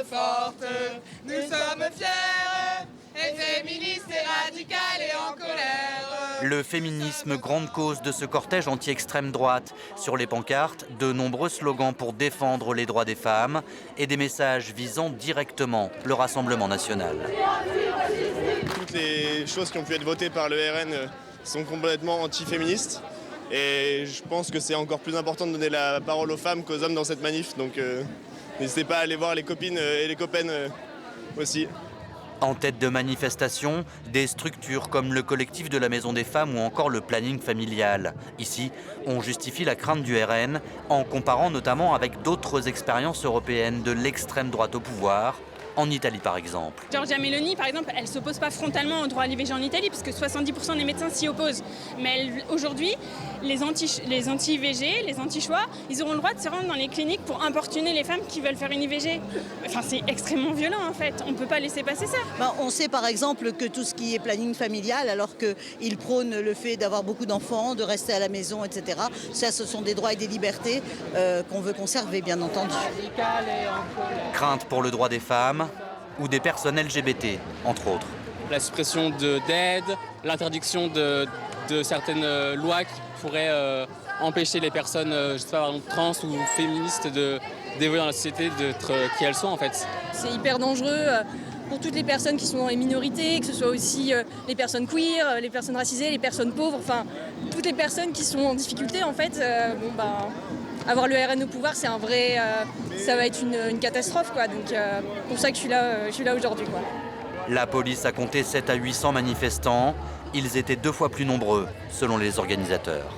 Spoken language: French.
forte. Nous sommes fiers, et féministes et radicales et en colère. Le féminisme, grande cause de ce cortège anti-extrême droite. Sur les pancartes, de nombreux slogans pour défendre les droits des femmes et des messages visant directement le Rassemblement national. Toutes les choses qui ont pu être votées par le RN sont complètement anti-féministes. Et je pense que c'est encore plus important de donner la parole aux femmes qu'aux hommes dans cette manif. Donc n'hésitez pas à aller voir les copines et les copains aussi. En tête de manifestation, des structures comme le collectif de la Maison des Femmes ou encore le planning familial. Ici, on justifie la crainte du RN en comparant notamment avec d'autres expériences européennes de l'extrême droite au pouvoir, en Italie par exemple. Giorgia Meloni, par exemple, elle ne s'oppose pas frontalement au droit à l'IVG en Italie, puisque 70% des médecins s'y opposent. Mais aujourd'hui, les anti-IVG, les anti-choix, ils auront le droit de se rendre dans les cliniques pour importuner les femmes qui veulent faire une IVG. Enfin, c'est extrêmement violent en fait, on ne peut pas laisser passer ça. On sait par exemple que tout ce qui est planning familial, alors qu'ils prônent le fait d'avoir beaucoup d'enfants, de rester à la maison, etc. Ça, ce sont des droits et des libertés qu'on veut conserver, bien entendu. Crainte pour le droit des femmes ou des personnes LGBT, entre autres. La suppression d'aides, l'interdiction de certaines lois qui pourraient empêcher les personnes, je sais pas, par exemple, trans ou féministes d'évoluer dans la société, d'être qui elles sont en fait. C'est hyper dangereux pour toutes les personnes qui sont dans les minorités, que ce soit aussi les personnes queer, les personnes racisées, les personnes pauvres, enfin toutes les personnes qui sont en difficulté en fait. Avoir le RN au pouvoir, c'est un vrai, ça va être une catastrophe quoi. Donc pour ça que je suis là aujourd'hui quoi. La police a compté 700 à 800 manifestants. Ils étaient 2 fois plus nombreux, selon les organisateurs.